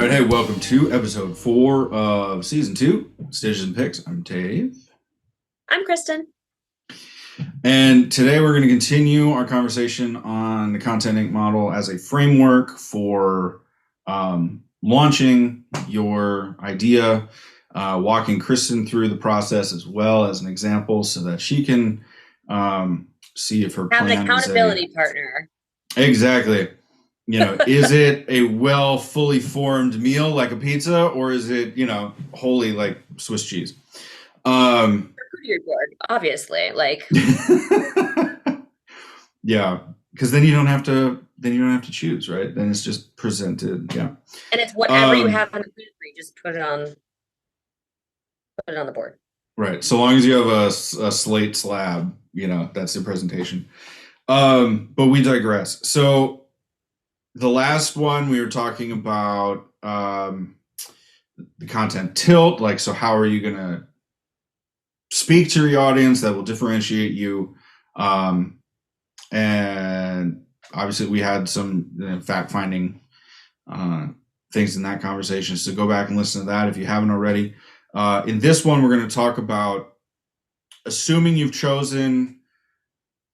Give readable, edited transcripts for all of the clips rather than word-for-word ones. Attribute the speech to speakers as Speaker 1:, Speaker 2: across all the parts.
Speaker 1: right, hey, welcome to episode 4 of season 2, Stitches and Picks. I'm Dave.
Speaker 2: I'm Kristen.
Speaker 1: And today we're going to continue our conversation on the Content Inc. model as a framework for launching your idea, walking Kristen through the process as well as an example so that she can see if her
Speaker 2: Have
Speaker 1: plan
Speaker 2: an accountability partner.
Speaker 1: Exactly. You know, is it a fully formed meal like a pizza, or is it, wholly like Swiss cheese?
Speaker 2: Your board, obviously. Like
Speaker 1: yeah, because then you don't have to choose, right? Then it's just presented. Yeah.
Speaker 2: And it's whatever you have on the food tree, just put it on the board.
Speaker 1: Right. So long as you have a slate slab, that's the presentation. But we digress. So the last one we were talking about the content tilt, like, so how are you going to speak to your audience that will differentiate you? And obviously we had some fact-finding things in that conversation, so go back and listen to that if you haven't already. In this one, we're going to talk about assuming you've chosen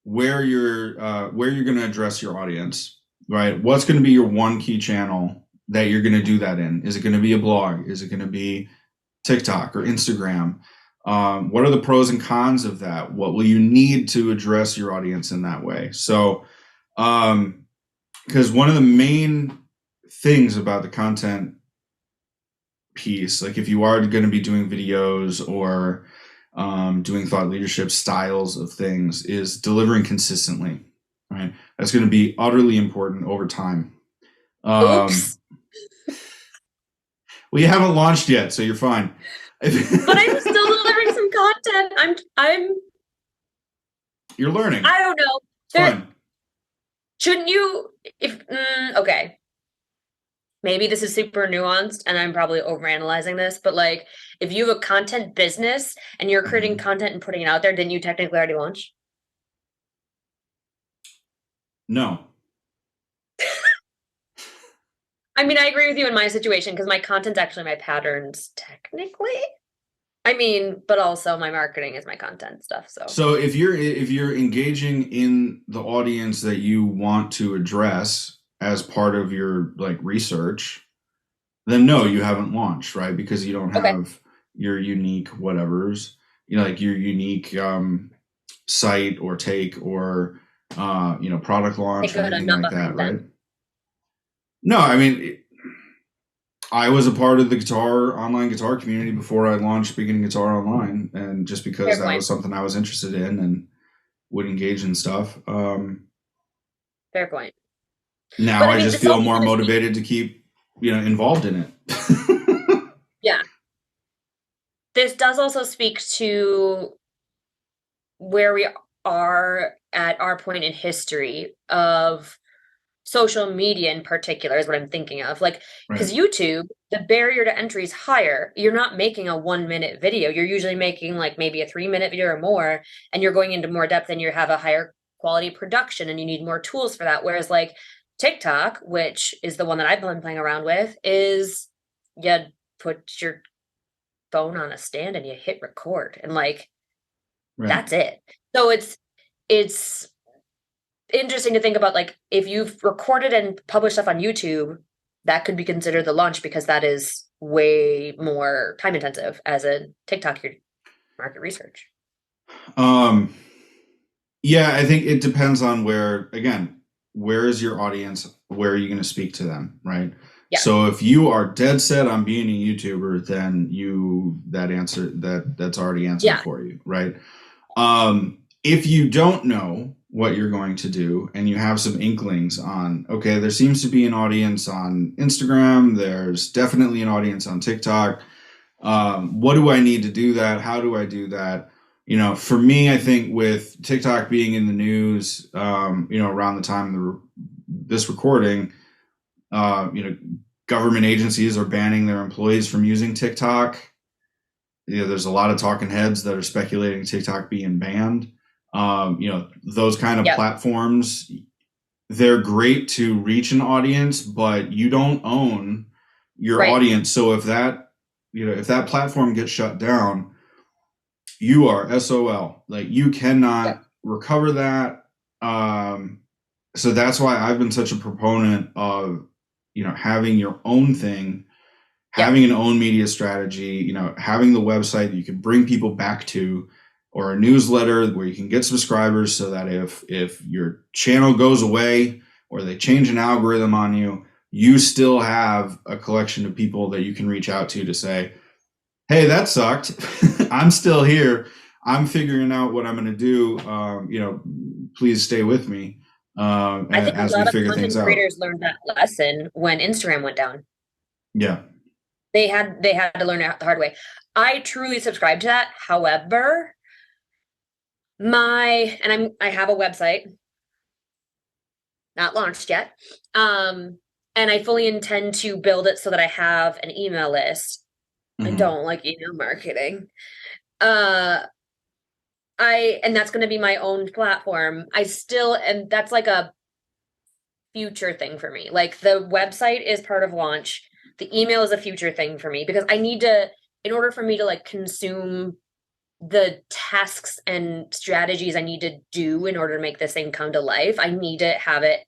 Speaker 1: where you're going to address your audience. Right. What's going to be your one key channel that you're going to do that in? Is it going to be a blog? Is it going to be TikTok or Instagram? What are the pros and cons of that? What will you need to address your audience in that way? So, because one of the main things about the content piece, like if you are going to be doing videos or doing thought leadership styles of things, is delivering consistently. Right. That's going to be utterly important over time.
Speaker 2: Oops.
Speaker 1: Well, you haven't launched yet, so you're fine.
Speaker 2: But I'm still delivering some content.
Speaker 1: You're learning.
Speaker 2: I don't know.
Speaker 1: Fine.
Speaker 2: Shouldn't you? Okay. Maybe this is super nuanced and I'm probably overanalyzing this, but like if you have a content business and you're creating content and putting it out there, didn't you technically already launch?
Speaker 1: No.
Speaker 2: I mean, I agree with you in my situation because my content's actually my patterns technically. I mean, but also my marketing is my content stuff.
Speaker 1: So if you're engaging in the audience that you want to address as part of your like research, then no, you haven't launched, right? Because you don't have your unique whatevers, like your unique site or take or product launch or anything like that, right? No, I mean, I was a part of the online guitar community before I launched Beginning Guitar Online, and just because that was something I was interested in and would engage in stuff.
Speaker 2: Fair point.
Speaker 1: Now I just feel more motivated to keep, involved in it.
Speaker 2: Yeah. This does also speak to where we are at our point in history of social media in particular is what I'm thinking of. Like, because YouTube, the barrier to entry is higher. You're not making a 1-minute video. You're usually making like maybe a 3-minute video or more, and you're going into more depth and you have a higher quality production and you need more tools for that. Whereas like TikTok, which is the one that I've been playing around with, is you put your phone on a stand and you hit record and like that's it. So it's interesting to think about, like, if you've recorded and published stuff on YouTube, that could be considered the launch because that is way more time intensive. As a TikTok, your market research.
Speaker 1: Yeah, I think it depends on where is your audience? Where are you going to speak to them? Right. Yeah. So if you are dead set on being a YouTuber, then that's already answered for you. Right. If you don't know what you're going to do and you have some inklings on, okay, there seems to be an audience on Instagram, there's definitely an audience on TikTok, what do I need to do that? How do I do that? For me, I think with TikTok being in the news, around the time of this recording, government agencies are banning their employees from using TikTok. There's a lot of talking heads that are speculating TikTok being banned. Those kind of platforms, they're great to reach an audience, but you don't own, your audience. So if that, if that platform gets shut down, you are SOL. Like, you cannot recover that. So that's why I've been such a proponent of, having your own thing, having an own media strategy, having the website that you can bring people back to, or a newsletter where you can get subscribers, so that if your channel goes away or they change an algorithm on you, you still have a collection of people that you can reach out to say, hey, that sucked. I'm still here. I'm figuring out what I'm going to do. Please stay with me
Speaker 2: I think a
Speaker 1: as we
Speaker 2: lot of
Speaker 1: figure things
Speaker 2: content
Speaker 1: out.
Speaker 2: creators learned that lesson when Instagram went down.
Speaker 1: Yeah.
Speaker 2: They had to learn it the hard way. I truly subscribe to that. However, I have a website, not launched yet. And I fully intend to build it so that I have an email list. I don't like email marketing. And that's going to be my own platform. And that's like a future thing for me. Like, the website is part of launch. The email is a future thing for me, because I need to, in order for me to like consume the tasks and strategies I need to do in order to make this thing come to life, I need to have it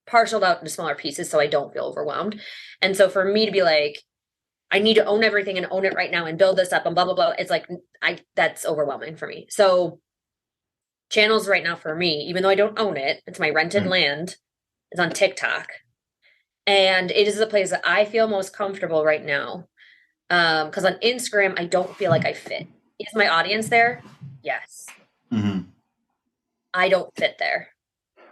Speaker 2: parceled out into smaller pieces so I don't feel overwhelmed. And so for me to be like, I need to own everything and own it right now and build this up and blah, blah, blah, it's like, that's overwhelming for me. So channels right now for me, even though I don't own it, it's my rented land, is on TikTok. And it is the place that I feel most comfortable right now. Because on Instagram, I don't feel like I fit. Is my audience there? Yes. I don't fit there.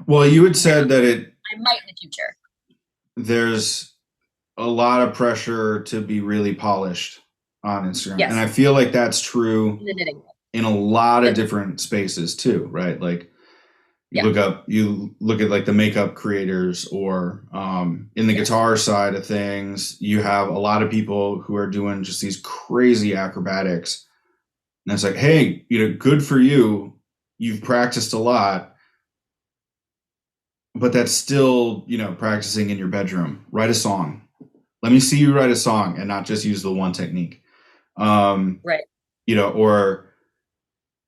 Speaker 1: Well, you had said that
Speaker 2: I might in the future.
Speaker 1: There's a lot of pressure to be really polished on Instagram.
Speaker 2: Yes.
Speaker 1: And I feel like that's true in a lot of different spaces too, right? Like, you look at like the makeup creators, or in the guitar side of things, you have a lot of people who are doing just these crazy acrobatics. And it's like, hey, good for you. You've practiced a lot, but that's still, practicing in your bedroom. Write a song. Let me see you write a song and not just use the one technique.
Speaker 2: Right.
Speaker 1: Or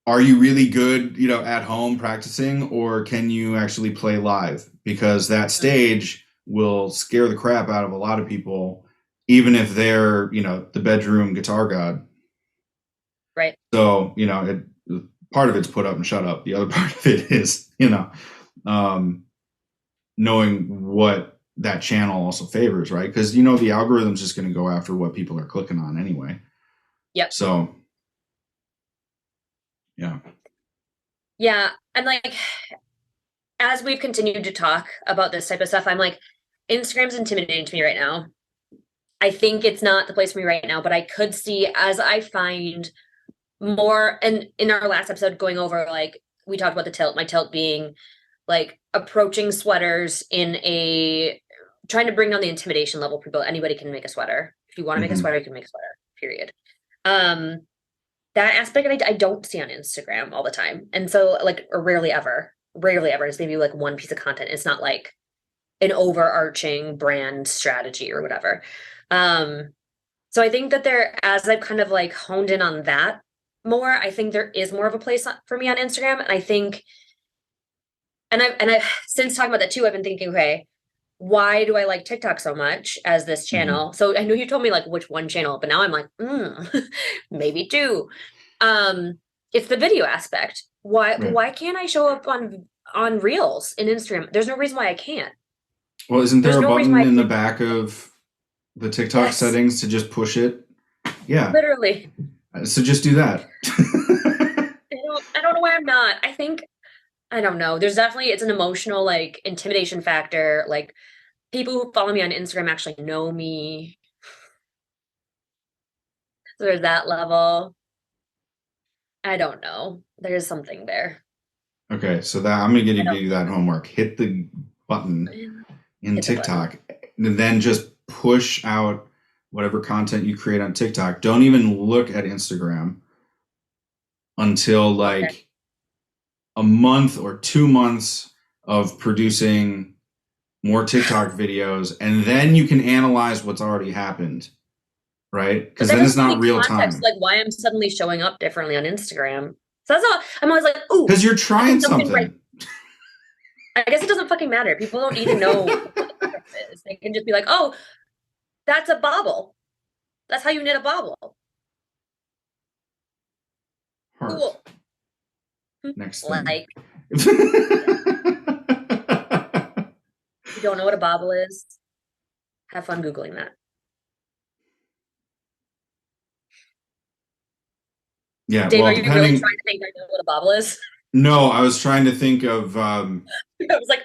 Speaker 1: are you really good, at home practicing, or can you actually play live? Because that stage will scare the crap out of a lot of people, even if they're, the bedroom guitar god.
Speaker 2: Right.
Speaker 1: So, part of it's put up and shut up. The other part of it is, knowing what that channel also favors, right? Because, the algorithm's just going to go after what people are clicking on anyway.
Speaker 2: Yep.
Speaker 1: So, yeah.
Speaker 2: Yeah. And like, as we've continued to talk about this type of stuff, I'm like, Instagram's intimidating to me right now. I think it's not the place for me right now, but I could see, as I find more, and in our last episode going over, like, we talked about the tilt, my tilt being like approaching sweaters trying to bring down the intimidation level. Anybody can make a sweater. If you want to make a sweater, you can make a sweater, period. That aspect I don't see on Instagram all the time. And so, like, or rarely ever, it's maybe like one piece of content. It's not like an overarching brand strategy or whatever. So I think that as I've kind of like honed in on that more, I think there is more of a place for me on Instagram. And I think, and I've since talking about that too, I've been thinking, okay, why do I like TikTok so much as this channel? So I know you told me like which one channel, but now I'm like, maybe two. It's the video aspect. Why can't I show up on Reels in Instagram? There's no reason why I can't.
Speaker 1: Well, isn't there a button in the back of the TikTok settings to just push it? Yeah.
Speaker 2: Literally.
Speaker 1: So just do that.
Speaker 2: I don't know why I'm not. I don't know. There's definitely, it's an emotional, like, intimidation factor. Like, people who follow me on Instagram actually know me. So there's that level. I don't know. There's something there.
Speaker 1: Okay, so I'm going to give you that homework. Hit the button in TikTok, and then just push out whatever content you create on TikTok. Don't even look at Instagram until like a month or 2 months of producing more TikTok videos, and then you can analyze what's already happened, right?
Speaker 2: But
Speaker 1: Because
Speaker 2: that
Speaker 1: then it's
Speaker 2: doesn't give
Speaker 1: not
Speaker 2: me
Speaker 1: real
Speaker 2: context,
Speaker 1: time.
Speaker 2: like why I'm suddenly showing up differently on Instagram. So that's all. I'm always like, ooh,
Speaker 1: Because you're
Speaker 2: I did
Speaker 1: trying
Speaker 2: something right.
Speaker 1: something.
Speaker 2: I guess it doesn't fucking matter. People don't need to know what the preference is. They can just be like, oh, that's a bobble. That's how you knit a bobble.
Speaker 1: Heart.
Speaker 2: Cool.
Speaker 1: Next thing.
Speaker 2: Like, you don't know what a bobble is? Have fun Googling that.
Speaker 1: Yeah,
Speaker 2: Dave,
Speaker 1: well,
Speaker 2: are you really trying
Speaker 1: depending.
Speaker 2: to think I know what a bobble is?
Speaker 1: No, I was trying to think of
Speaker 2: I was like,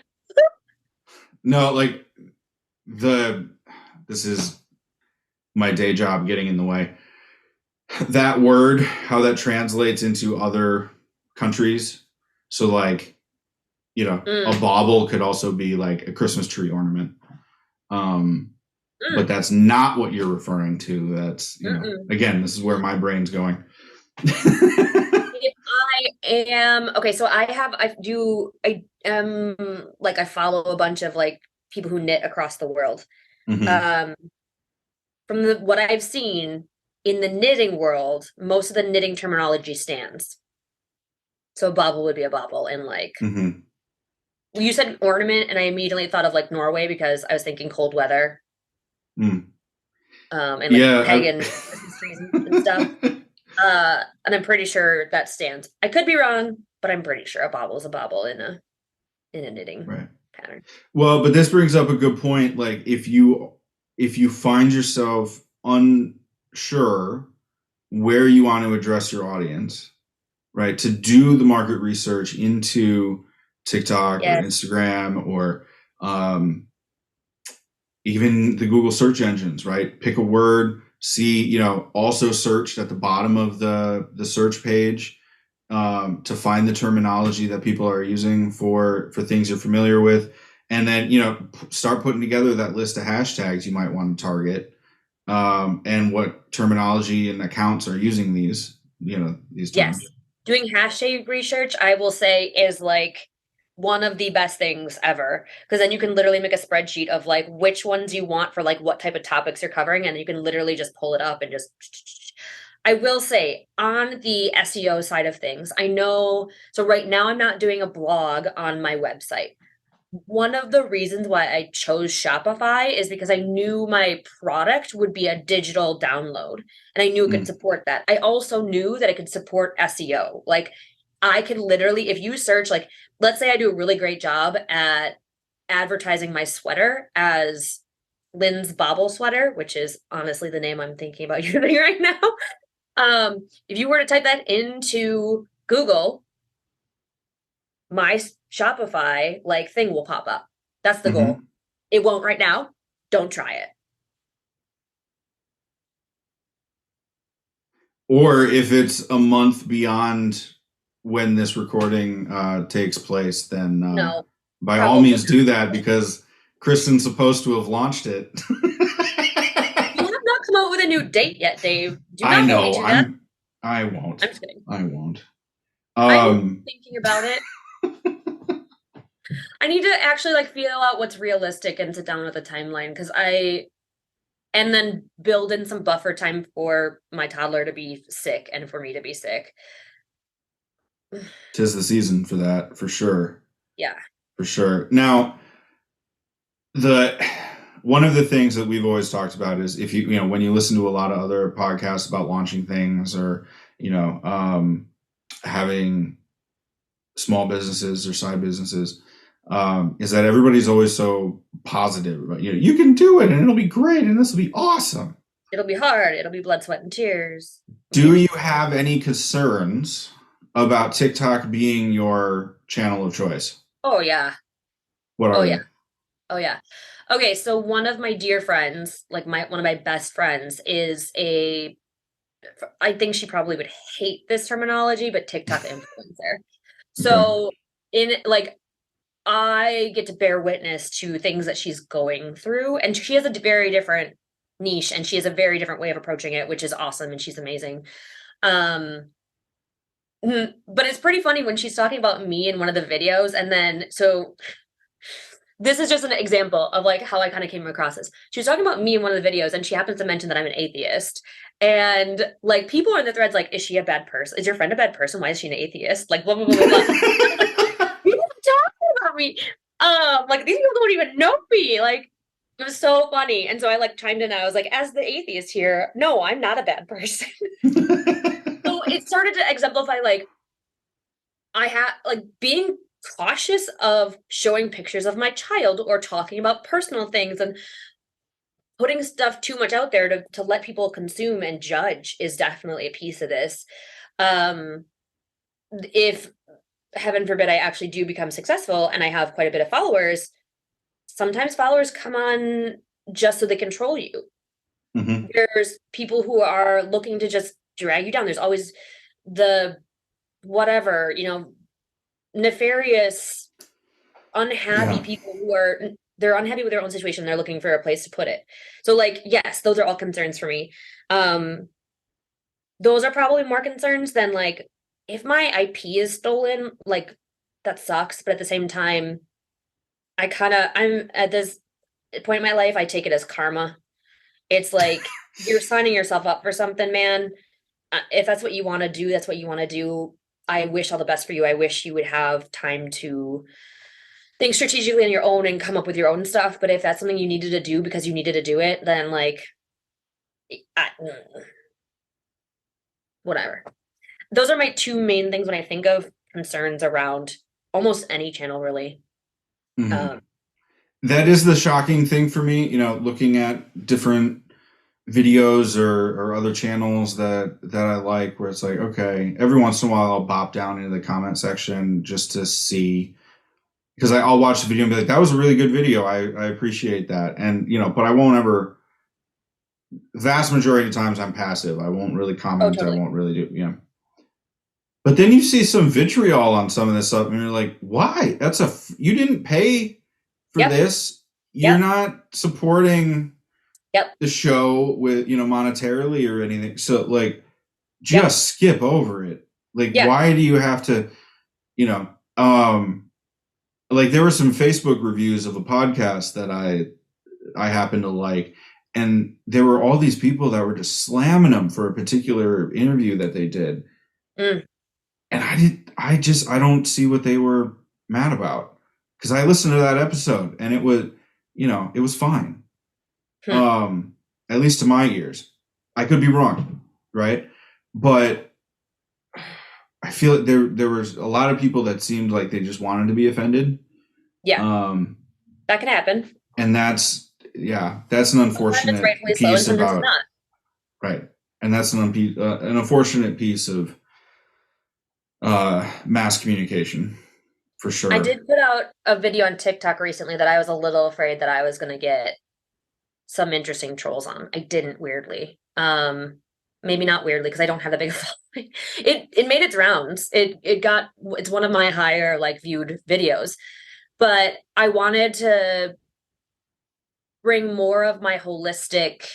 Speaker 1: no, like the this is my day job getting in the way. That word, how that translates into other countries. So like, a
Speaker 2: mm,
Speaker 1: bauble could also be like a Christmas tree ornament. Um, but
Speaker 2: mm,
Speaker 1: that's not what you're referring to. That's,
Speaker 2: mm-mm.
Speaker 1: again, this is where my brain's going.
Speaker 2: If I am okay, so I am like I follow a bunch of like people who knit across the world.
Speaker 1: Hmm.
Speaker 2: Um, from what I've seen in the knitting world, most of the knitting terminology stands. So a bobble would be a bobble, and like
Speaker 1: Hmm.
Speaker 2: you said ornament, and I immediately thought of like Norway because I was thinking cold weather,
Speaker 1: Mm.
Speaker 2: and like
Speaker 1: Yeah.
Speaker 2: pagan Christmas trees and stuff. And I'm pretty sure that stands. I could be wrong, but I'm pretty sure a bobble is a bobble in a knitting
Speaker 1: Right.
Speaker 2: pattern.
Speaker 1: Well, but this brings up a good point. Like if you find yourself unsure where you want to address your audience, right? To do the market research into TikTok or
Speaker 2: Yes,
Speaker 1: Instagram or um, even the Google search engines, right? Pick a word, see, also searched at the bottom of the search page to find the terminology that people are using for things you're familiar with, and then start putting together that list of hashtags you might want to target, and what terminology and accounts are using these
Speaker 2: yes.
Speaker 1: terms.
Speaker 2: Doing hashtag research, I will say, is like one of the best things ever. Because then you can literally make a spreadsheet of like which ones you want for like what type of topics you're covering, and you can literally just pull it up and just. I will say on the SEO side of things, I know. So right now, I'm not doing a blog on my website. One of the reasons why I chose Shopify is because I knew my product would be a digital download and I knew it could
Speaker 1: Mm,
Speaker 2: support that. I also knew that it could support SEO. Like I could literally, if you search, like, let's say I do a really great job at advertising my sweater as Lynn's Bobble Sweater, which is honestly the name I'm thinking about using right now. If you were to type that into Google, my Shopify like thing will pop up. That's the goal.
Speaker 1: mhm.
Speaker 2: It won't right now. Don't try it.
Speaker 1: Or if it's a month beyond when this recording takes place, then
Speaker 2: No,
Speaker 1: by all
Speaker 2: probably
Speaker 1: means
Speaker 2: not.
Speaker 1: do that, because Kristen's supposed to have launched it.
Speaker 2: You have not come out with a new date yet, Dave. Do
Speaker 1: I
Speaker 2: not hold me
Speaker 1: know.
Speaker 2: to that.
Speaker 1: I
Speaker 2: I'm
Speaker 1: won't.
Speaker 2: just kidding.
Speaker 1: I won't.
Speaker 2: I'm
Speaker 1: Um,
Speaker 2: thinking about it. I need to actually like feel out what's realistic and sit down with a timeline because and then build in some buffer time for my toddler to be sick and for me to be sick.
Speaker 1: 'Tis the season for that, for sure.
Speaker 2: Yeah.
Speaker 1: For sure. Now, the one of the things that we've always talked about is, if when you listen to a lot of other podcasts about launching things, or having small businesses or side businesses, is that everybody's always so positive about, you can do it and it'll be great and this will be awesome.
Speaker 2: It'll be hard. It'll be blood, sweat, and tears.
Speaker 1: Do you have any concerns about TikTok being your channel of choice?
Speaker 2: Oh yeah.
Speaker 1: What
Speaker 2: Oh
Speaker 1: are
Speaker 2: yeah.
Speaker 1: they?
Speaker 2: Oh yeah. Okay, so one of my dear friends, like my one of my best friends, is a I think she probably would hate this terminology, but TikTok influencer.
Speaker 1: Okay.
Speaker 2: So in like I get to bear witness to things that she's going through, and she has a very different niche, and she has a very different way of approaching it, which is awesome, and she's amazing. Um, but it's pretty funny when she's talking about me in one of the videos, and then so this is just an example of like how I kind of came across this. She was talking about me in one of the videos, and she happens to mention that I'm an atheist. And like people in the threads, like, is she a bad person? Is your friend a bad person? Why is she an atheist? Like blah blah blah blah blah. People are talking about me. Like these people don't even know me. Like it was so funny. And so I like chimed in. I was like, as the atheist here, no, I'm not a bad person. So it started to exemplify like I had like being cautious of showing pictures of my child or talking about personal things and putting stuff too much out there to let people consume and judge is definitely a piece of this. Um, if heaven forbid I actually do become successful and I have quite a bit of followers, sometimes followers come on just so they control you.
Speaker 1: Mm-hmm.
Speaker 2: There's people who are looking to just drag you down. There's always the whatever, nefarious, unhappy
Speaker 1: Yeah.
Speaker 2: people who are they're unhappy with their own situation. They're looking for a place to put it. So like, yes, those are all concerns for me. Those are probably more concerns than like if my IP is stolen, like that sucks. But at the same time, I'm at this point in my life, I take it as karma. It's like you're signing yourself up for something, man. If that's what you want to do, that's what you want to do. I wish all the best for you. I wish you would have time to think strategically on your own and come up with your own stuff. But if that's something you needed to do because you needed to do it, then like, whatever. Those are my two main things when I think of concerns around almost any channel, really.
Speaker 1: Mm-hmm.
Speaker 2: Um,
Speaker 1: That is the shocking thing for me, looking at different videos or other channels that I like, where it's like, okay, every once in a while I'll bop down into the comment section just to see, because I'll watch the video and be like, that was a really good video. I appreciate that. And, but I won't ever, vast majority of times I'm passive. I won't really
Speaker 2: oh,
Speaker 1: comment. I
Speaker 2: totally.
Speaker 1: won't really but then you see some vitriol on some of this stuff and you're like, why? You didn't pay for
Speaker 2: Yep.
Speaker 1: this. You're
Speaker 2: Yep.
Speaker 1: not supporting
Speaker 2: Yep.
Speaker 1: the show with, monetarily or anything. So like,
Speaker 2: Yep.
Speaker 1: just skip over it. Like,
Speaker 2: Yeah.
Speaker 1: why do you have to, you know, um, like there were some Facebook reviews of a podcast that I happen to like, and there were all these people that were just slamming them for a particular interview that they did.
Speaker 2: Mm.
Speaker 1: And I don't see what they were mad about, because I listened to that episode and it was fine.
Speaker 2: Hmm.
Speaker 1: At least to my ears. I could be wrong, right? But I feel like there was a lot of people that seemed like they just wanted to be offended.
Speaker 2: Yeah.
Speaker 1: Um,
Speaker 2: That can happen.
Speaker 1: and that's an
Speaker 2: Sometimes it's
Speaker 1: unfortunate
Speaker 2: rightfully so, and
Speaker 1: piece
Speaker 2: sometimes it's
Speaker 1: about
Speaker 2: not.
Speaker 1: right, and that's an unfortunate piece of mass communication for
Speaker 2: I
Speaker 1: sure.
Speaker 2: did put out a video on TikTok recently that I was a little afraid that I was going to get some interesting trolls on. I didn't, weirdly. Maybe not weirdly because I don't have that big a following. It made its rounds. It's one of my higher like viewed videos. But I wanted to bring more of my holistic.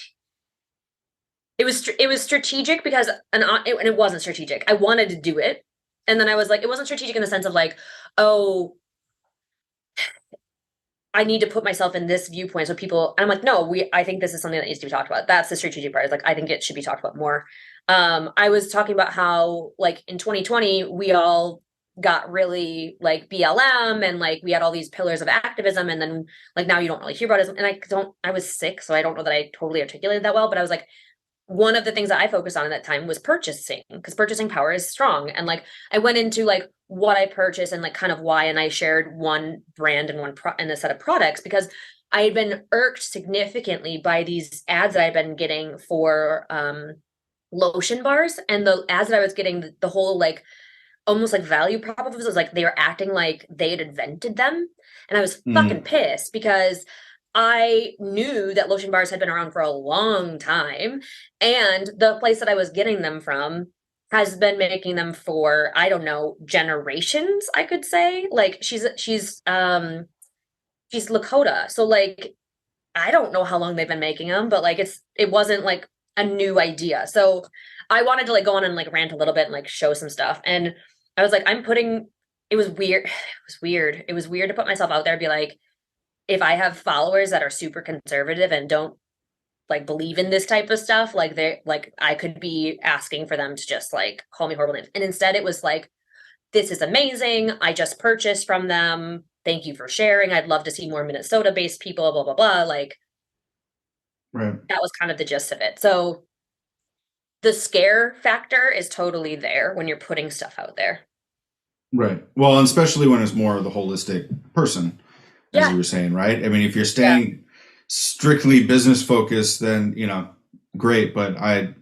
Speaker 2: It was strategic because and it wasn't strategic. I wanted to do it. And then I was like, it wasn't strategic in the sense of like, oh, I need to put myself in this viewpoint so people, and I'm like, no, I think this is something that needs to be talked about. That's the strategic part. It's like, I think it should be talked about more. I was talking about how like in 2020, we all got really like BLM and like we had all these pillars of activism. And then like now you don't really hear about it. And I was sick, so I don't know that I totally articulated that well, but I was like, one of the things that I focused on at that time was purchasing, because purchasing power is strong. And like I went into like what I purchased and like kind of why, and I shared one brand and and a set of products because I had been irked significantly by these ads that I'd been getting for lotion bars, and the ads that I was getting, the whole like almost like value prop of it was like they were acting like they had invented them, and I was fucking
Speaker 1: Mm,
Speaker 2: pissed because I knew that lotion bars had been around for a long time, and the place that I was getting them from has been making them for, I don't know, generations, I could say. Like she's Lakota. So like I don't know how long they've been making them, but like it wasn't like a new idea. So I wanted to like go on and like rant a little bit and like show some stuff. And I was like, it was weird. It was weird. It was weird to put myself out there and be like, if I have followers that are super conservative and don't like believe in this type of stuff, like they like I could be asking for them to just like call me horrible names. And instead it was like, this is amazing. I just purchased from them. Thank you for sharing. I'd love to see more Minnesota based people, blah, blah, blah. Like
Speaker 1: Right.
Speaker 2: that was kind of the gist of it. So the scare factor is totally there when you're putting stuff out there.
Speaker 1: Right. Well, and especially when it's more of the holistic person, as you
Speaker 2: Yeah.
Speaker 1: were saying, right? I mean, if you're staying strictly business focused, then, you know, great. But I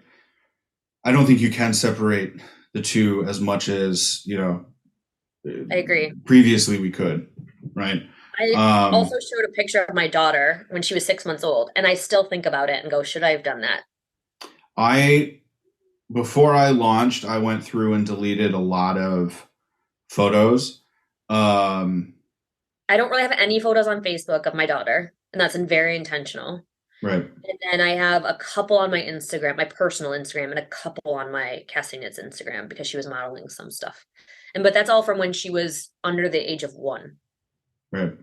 Speaker 1: don't think you can separate the two as much as, you know,
Speaker 2: I agree.
Speaker 1: previously we could, right?
Speaker 2: I also showed a picture of my daughter when she was 6 months old, and I still think about it and go, should I have done that?
Speaker 1: Before I launched, I went through and deleted a lot of photos.
Speaker 2: I don't really have any photos on Facebook of my daughter, and that's very intentional.
Speaker 1: Right.
Speaker 2: And then I have a couple on my Instagram, my personal Instagram, and a couple on my Cassie Knits Instagram because she was modeling some stuff. But that's all from when she was under the age of 1.
Speaker 1: Right.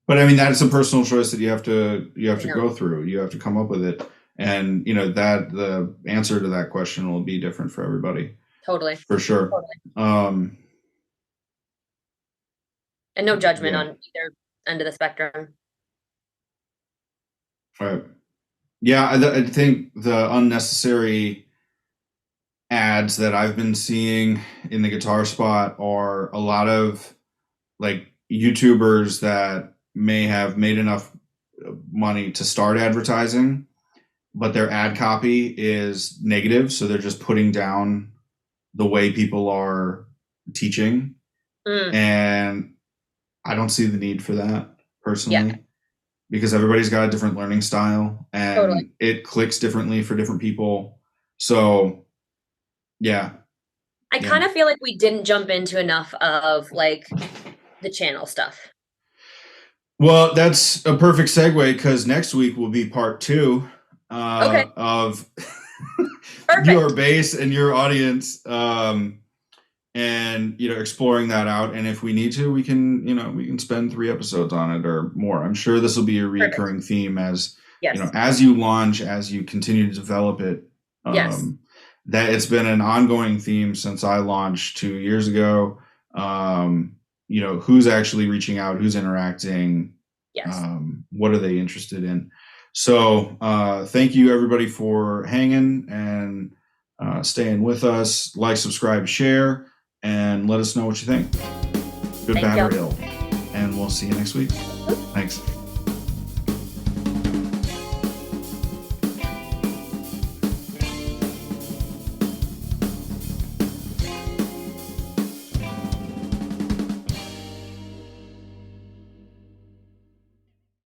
Speaker 1: But I mean, that's a personal choice that you have to
Speaker 2: Yeah.
Speaker 1: go through. You have to come up with it, and you know that the answer to that question will be different for everybody.
Speaker 2: Totally.
Speaker 1: For sure.
Speaker 2: Totally. And no judgment
Speaker 1: Yeah.
Speaker 2: on either end of the spectrum.
Speaker 1: Right. Yeah, I think the unnecessary ads that I've been seeing in the guitar spot are a lot of like YouTubers that may have made enough money to start advertising, but their ad copy is negative. So they're just putting down the way people are teaching. And I don't see the need for that personally, because everybody's got a different learning style and it clicks differently for different people. So yeah.
Speaker 2: I kind of feel like we didn't jump into enough of like the channel stuff.
Speaker 1: Well, that's a perfect segue because next week will be part 2 of your base and your audience, and you know, exploring that out. And if we need to, we can spend 3 episodes on it or more. I'm sure this will be a recurring theme as you know, as you launch, as you continue to develop it. That it's been an ongoing theme since I launched 2 years ago. You know, who's actually reaching out, who's interacting, what are they interested in? So thank you everybody for hanging and staying with us. Like, subscribe, share, and let us know what you think. Good, bad, or ill. And we'll see you next week. Thanks.